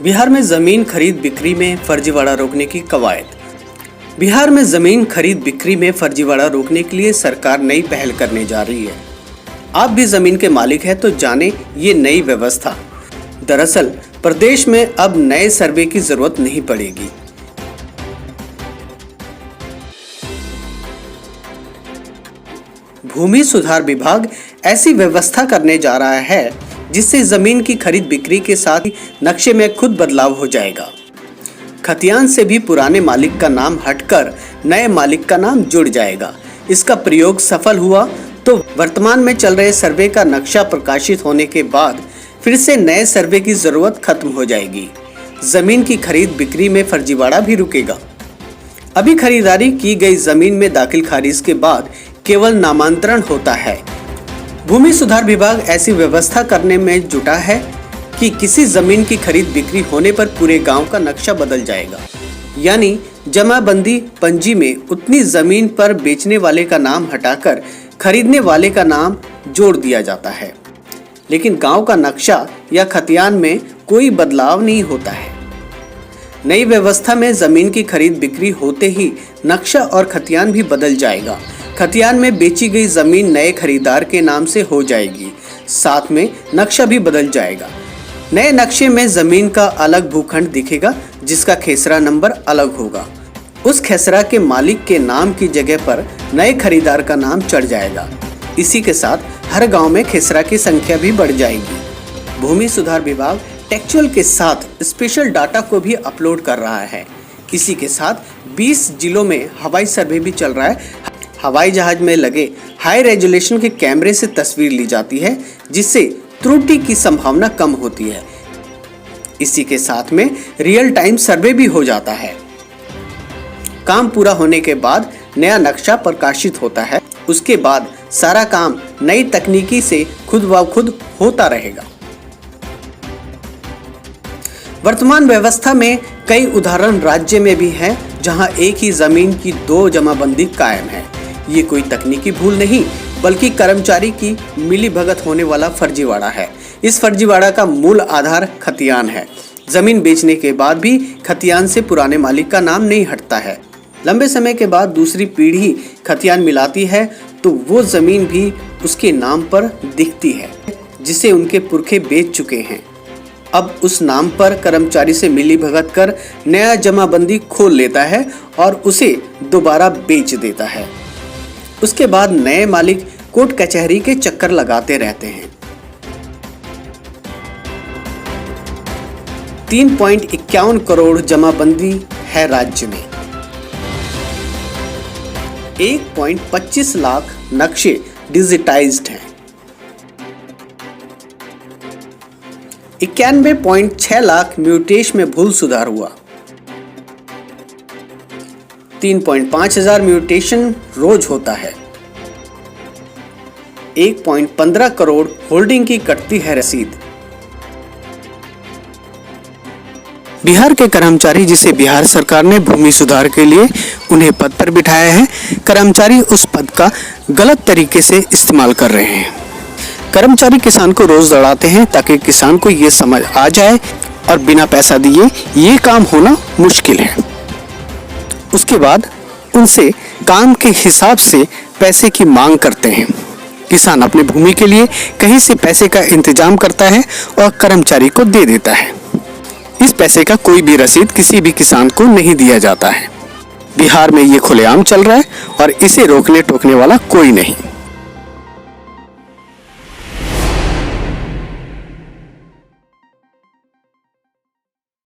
बिहार में जमीन खरीद बिक्री में फर्जीवाड़ा रोकने की कवायद। बिहार में जमीन खरीद बिक्री में फर्जीवाड़ा रोकने के लिए सरकार नई पहल करने जा रही है। आप भी जमीन के मालिक हैं तो जाने ये नई व्यवस्था। दरअसल प्रदेश में अब नए सर्वे की जरूरत नहीं पड़ेगी। भूमि सुधार विभाग ऐसी व्यवस्था करने जा रहा है जिससे जमीन की खरीद बिक्री के साथ ही नक्शे में खुद बदलाव हो जाएगा। खतियान से भी पुराने मालिक का नाम हटकर नए मालिक का नाम जुड़ जाएगा। इसका प्रयोग सफल हुआ तो वर्तमान में चल रहे सर्वे का नक्शा प्रकाशित होने के बाद फिर से नए सर्वे की जरूरत खत्म हो जाएगी। जमीन की खरीद बिक्री में फर्जीवाड़ा भी रुकेगा। अभी खरीदारी की गई जमीन में दाखिल खारिज के बाद केवल नामांतरण होता है। भूमि सुधार विभाग ऐसी व्यवस्था करने में जुटा है कि किसी जमीन की खरीद बिक्री होने पर पूरे गांव का नक्शा बदल जाएगा। यानी जमाबंदी पंजी में उतनी जमीन पर बेचने वाले का नाम हटाकर खरीदने वाले का नाम जोड़ दिया जाता है, लेकिन गांव का नक्शा या खतियान में कोई बदलाव नहीं होता है। नई व्यवस्था में जमीन की खरीद बिक्री होते ही नक्शा और खतियान भी बदल जाएगा। खतियान में बेची गई जमीन नए खरीदार के नाम से हो जाएगी, साथ में नक्शा भी बदल जाएगा। नए नक्शे में जमीन का अलग भूखंड दिखेगा जिसका खेसरा नंबर अलग होगा। उस खेसरा के मालिक के नाम की जगह पर नए खरीदार का नाम चढ़ जाएगा। इसी के साथ हर गांव में खेसरा की संख्या भी बढ़ जाएगी। भूमि सुधार विभाग टेक्चुअल के साथ स्पेशल डाटा को भी अपलोड कर रहा है। इसी के साथ 20 जिलों में हवाई सर्वे भी चल रहा है। हवाई जहाज में लगे हाई रेजोल्यूशन के कैमरे से तस्वीर ली जाती है जिससे त्रुटि की संभावना कम होती है। इसी के साथ में रियल टाइम सर्वे भी हो जाता है। काम पूरा होने के बाद नया नक्शा प्रकाशित होता है। उसके बाद सारा काम नई तकनीकी से खुद ब खुद होता रहेगा। वर्तमान व्यवस्था में कई उदाहरण राज्य में भी हैं जहां एक ही जमीन की 2 जमाबंदी कायम है। ये कोई तकनीकी भूल नहीं बल्कि कर्मचारी की मिलीभगत होने वाला फर्जीवाड़ा है। इस फर्जीवाड़ा का मूल आधार खतियान है। जमीन बेचने के बाद भी खतियान से पुराने मालिक का नाम नहीं हटता है। लंबे समय के बाद दूसरी पीढ़ी खतियान मिलाती है तो वो जमीन भी उसके नाम पर दिखती है जिसे उनके पुरखे बेच चुके हैं। अब उस नाम पर कर्मचारी से मिलीभगत कर नया जमाबंदी खोल लेता है और उसे दोबारा बेच देता है। उसके बाद नए मालिक कोर्ट कचहरी के चक्कर लगाते रहते हैं। 3.51 करोड़ जमाबंदी है राज्य में। 1.25 लाख नक्शे डिजिटाइज्ड हैं। 91.6 लाख म्यूटेश में भूल सुधार हुआ। 3.5 हजार म्यूटेशन रोज होता है। 1.15 करोड़ होल्डिंग की कटती है रसीद। बिहार के कर्मचारी जिसे बिहार सरकार ने भूमि सुधार के लिए उन्हें पद पर बिठाया है, कर्मचारी उस पद का गलत तरीके से इस्तेमाल कर रहे हैं। कर्मचारी किसान को रोज दौड़ाते हैं ताकि किसान को ये समझ आ जाए और बिना पैसा दिए ये काम होना मुश्किल है। उसके बाद उनसे काम के हिसाब से पैसे की मांग करते हैं। किसान अपनी भूमि के लिए कहीं से पैसे का इंतजाम करता है और कर्मचारी को दे देता है। इस पैसे का कोई भी रसीद किसी भी किसान को नहीं दिया जाता है। बिहार में ये खुलेआम चल रहा है और इसे रोकने टोकने वाला कोई नहीं।